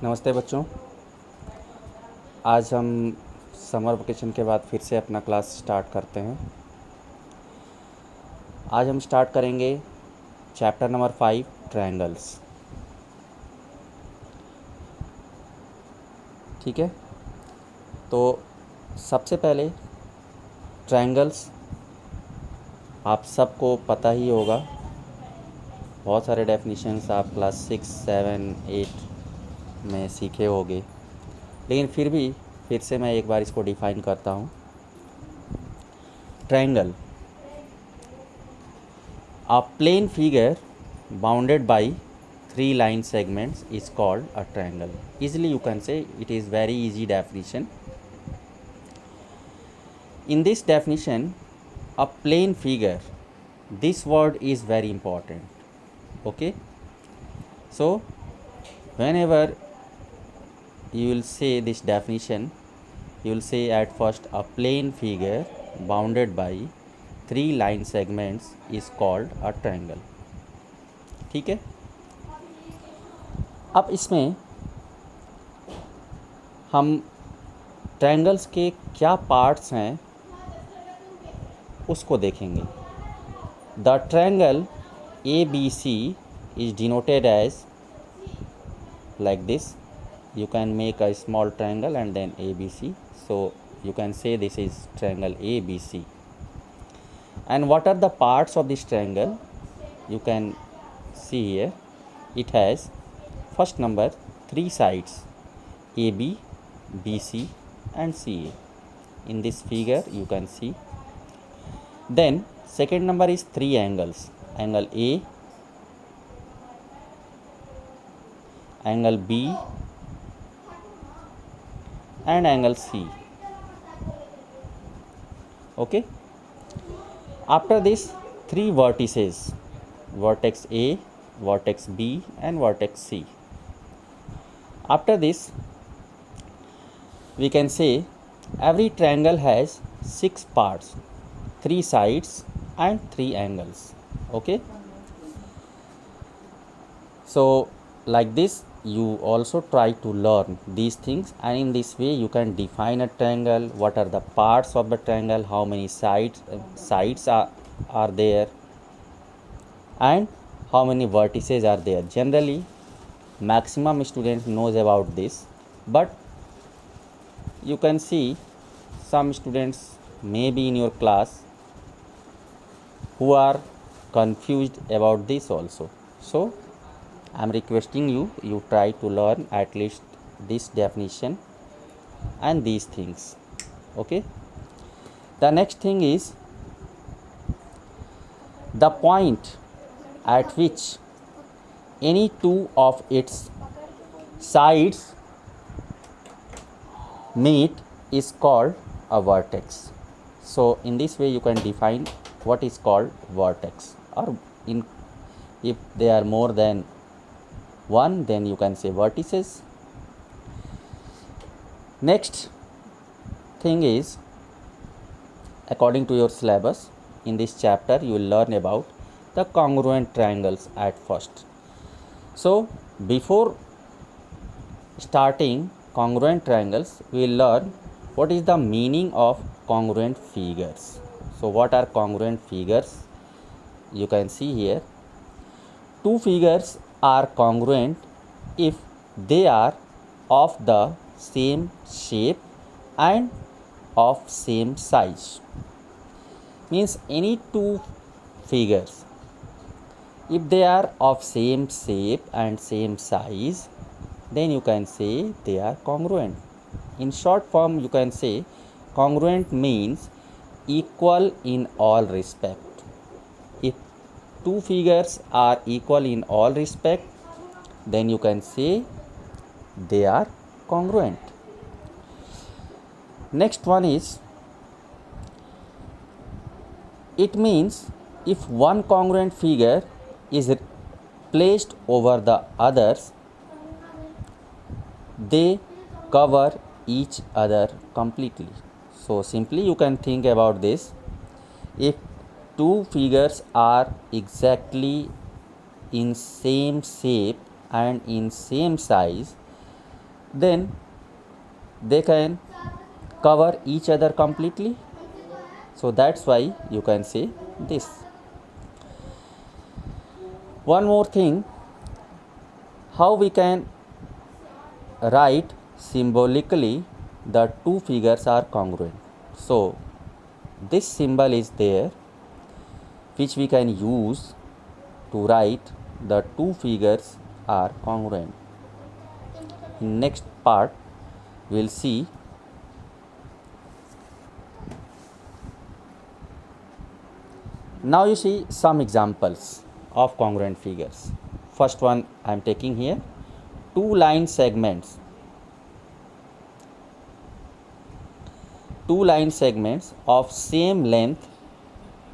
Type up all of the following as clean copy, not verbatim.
नमस्ते बच्चों। आज हम समर वेकेशन के बाद फिर से अपना क्लास स्टार्ट करते हैं। आज हम स्टार्ट करेंगे चैप्टर नंबर 5 ट्रायंगल्स। ठीक है, तो सबसे पहले ट्रायंगल्स आप सबको पता ही होगा। बहुत सारे डेफिनेशंस आप क्लास 6, 7, 8 में सीखे होंगे, लेकिन फिर से मैं एक बार इसको डिफ़ाइन करता हूँ। Triangle, a plane figure bounded by 3 line segments is called a triangle. Easily you can say it is very easy definition. In this definition, a plane figure, this word is very important. Okay, so whenever you will say this definition, you will say at first a plane figure bounded by 3 line segments is called a triangle. ठीक है, अब इसमें हम triangles के क्या parts हैं उसको देखेंगे। The triangle ABC is denoted as like this. You can make a small triangle and then ABC, so you can say this is triangle ABC. And what are the parts of this triangle? You can see here, it has first number 3 sides, AB, BC and CA. In this figure you can see. Then second number is 3 angles, angle A, angle B and angle C. Okay, after this 3 vertices, vertex A, vertex B and vertex C. After this we can say every triangle has 6 parts, 3 sides and 3 angles. Okay, so like this you also try to learn these things, and in this way you can define a triangle, what are the parts of the triangle, how many sides are there and how many vertices are there. Generally maximum students knows about this, but you can see some students may be in your class who are confused about this also. So I am requesting you try to learn at least this definition and these things. Okay, the next thing is the point at which any two of its sides meet is called a vertex. So in this way you can define what is called vertex, or if they are more than one, then you can say vertices. Next thing is, according to your syllabus, in this chapter you will learn about the congruent triangles at first. So before starting congruent triangles, we will learn what is the meaning of congruent figures. So what are congruent figures? You can see here, two figures are congruent if they are of the same shape and of same size. Means any two figures, if they are of same shape and same size, then you can say they are congruent. In short form you can say congruent means equal in all respect. If two figures are equal in all respect, then you can say they are congruent. Next one is, it means if one congruent figure is placed over the others, they cover each other completely. So simply you can think about this. If two figures are exactly in same shape and in same size, then they can cover each other completely. So that's why you can say this. One more thing, how we can write symbolically the two figures are congruent. So this symbol is there which we can use to write the two figures are congruent. In next part we will see now. You see some examples of congruent figures. First one I am taking here, two line segments of same length,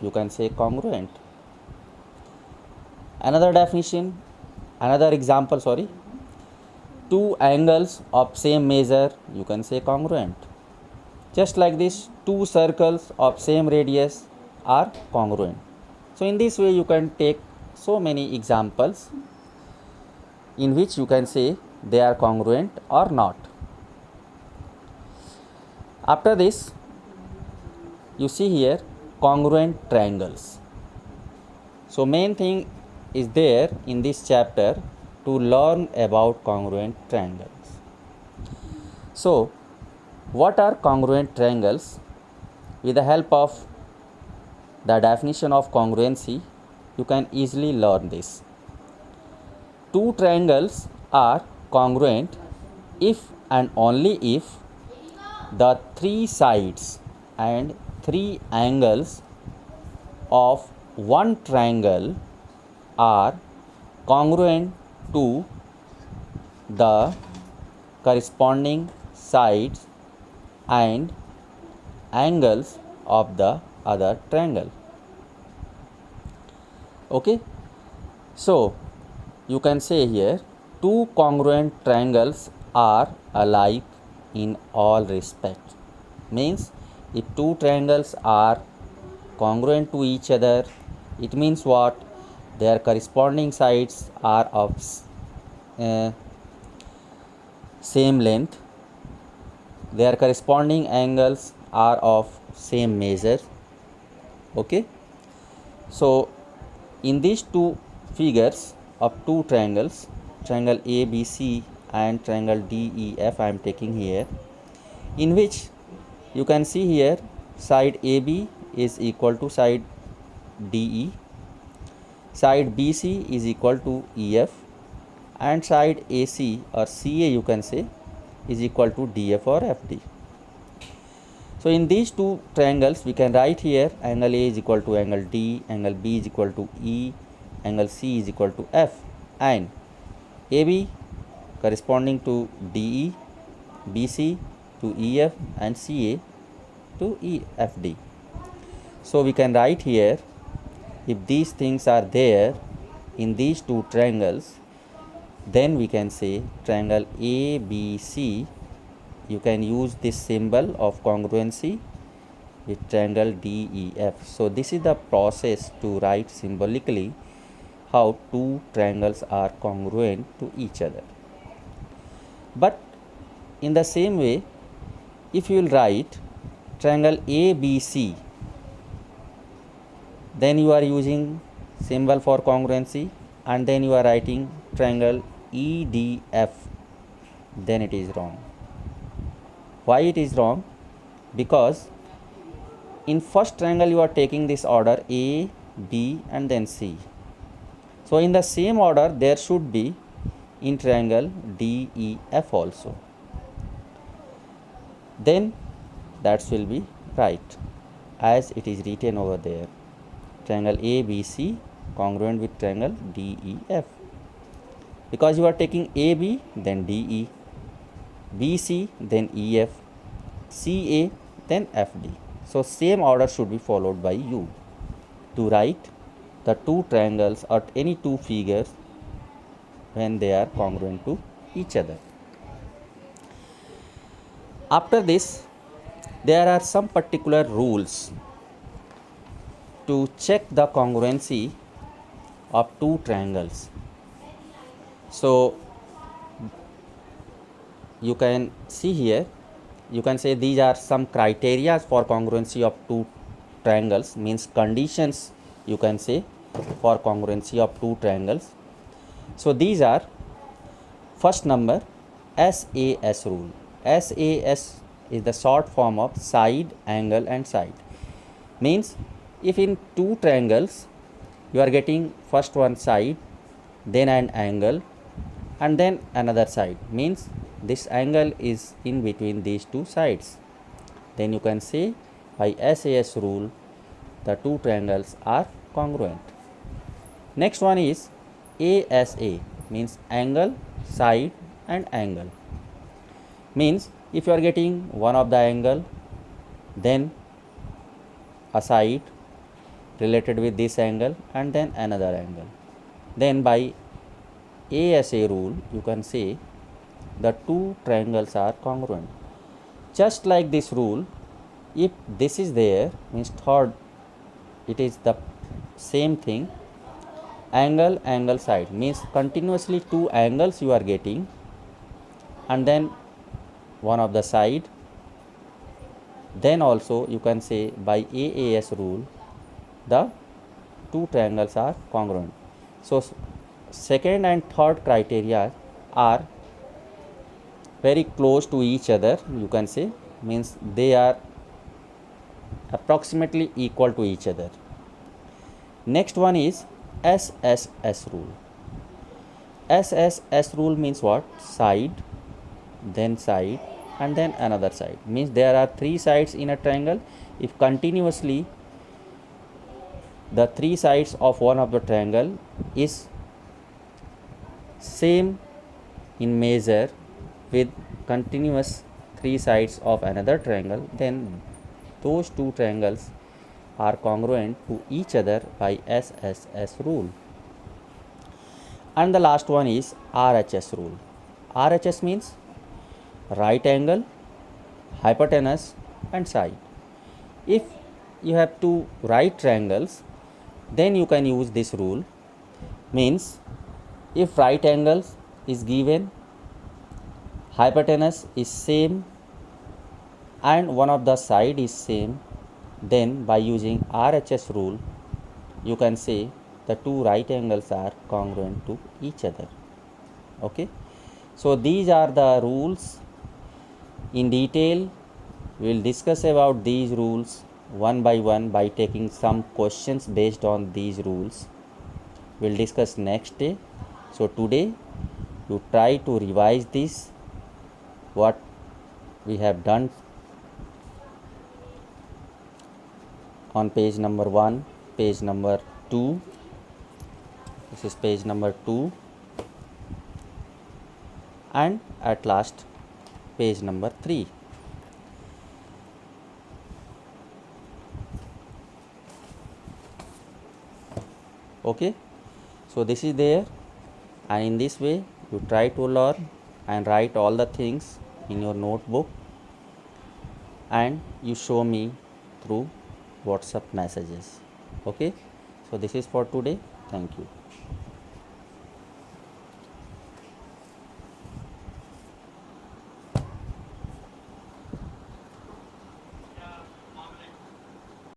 you can say congruent. Another example, two angles of same measure, you can say congruent. Just like this, two circles of same radius are congruent. So in this way you can take so many examples in which you can say they are congruent or not. After this, you see here congruent triangles. So main thing is there in this chapter to learn about congruent triangles. So what are congruent triangles? With the help of the definition of congruency, you can easily learn this. Two triangles are congruent if and only if the three sides and three angles of one triangle are congruent to the corresponding sides and angles of the other triangle. Okay, so you can say here two congruent triangles are alike in all respects. Means if two triangles are congruent to each other, it means what? Their corresponding sides are of same length, their corresponding angles are of same measure. Okay, so in these two figures of two triangles, triangle ABC and triangle DEF I am taking here, in which you can see here side AB is equal to side DE, side BC is equal to EF, and side AC or CA you can say is equal to DF or FD. So in these two triangles we can write here angle A is equal to angle D, angle B is equal to E, angle C is equal to F, and AB corresponding to DE, BC to EF, and CA to EFD. So we can write here, if these things are there in these two triangles, then we can say triangle ABC, you can use this symbol of congruency with triangle DEF. So this is the process to write symbolically how two triangles are congruent to each other. But in the same way, if you will write triangle ABC, then you are using symbol for congruency, and then you are writing triangle EDF, then it is wrong. Why it is wrong? Because in first triangle you are taking this order A, B and then C. So in the same order there should be in triangle DEF also. Then that will be right as it is written over there. Triangle ABC congruent with triangle DEF. Because you are taking AB then DE, BC then EF, CA then FD. So same order should be followed by you to write the two triangles or any two figures when they are congruent to each other. After this, there are some particular rules to check the congruency of two triangles. So you can see here, you can say these are some criteria for congruency of two triangles, means conditions you can say for congruency of two triangles. So these are, first number, SAS rule. SAS is the short form of side, angle and side. Means if in two triangles you are getting first one side, then an angle and then another side, means this angle is in between these two sides, then you can say by SAS rule the two triangles are congruent. Next one is ASA, means angle, side and angle. Means if you are getting one of the angle, then a side related with this angle and then another angle, then by ASA rule you can say the two triangles are congruent. Just like this rule, if this is there, means third, it is the same thing, angle, angle, side, means continuously two angles you are getting and then one of the side, then also you can say by AAS rule the two triangles are congruent. So second and third criteria are very close to each other, you can say, means they are approximately equal to each other. Next one is SSS rule. SSS rule means what? Side, then side and then another side, means there are three sides in a triangle. If continuously the three sides of one of the triangle is same in measure with continuous three sides of another triangle, then those two triangles are congruent to each other by SSS rule. And the last one is RHS rule. RHS means right angle, hypotenuse and side. If you have two right triangles, then you can use this rule, means if right angle is given, hypotenuse is same and one of the side is same, then by using RHS rule you can say the two right angles are congruent to each other. Okay, so these are the rules. In detail we will discuss about these rules one by one by taking some questions based on these rules. We will discuss next day. So today you try to revise this, what we have done on page number 1, page number 2, this is page number 2, and at last page number 3. Okay, so this is there, and in this way you try to learn and write all the things in your notebook and you show me through WhatsApp messages. Okay, so this is for today. Thank you.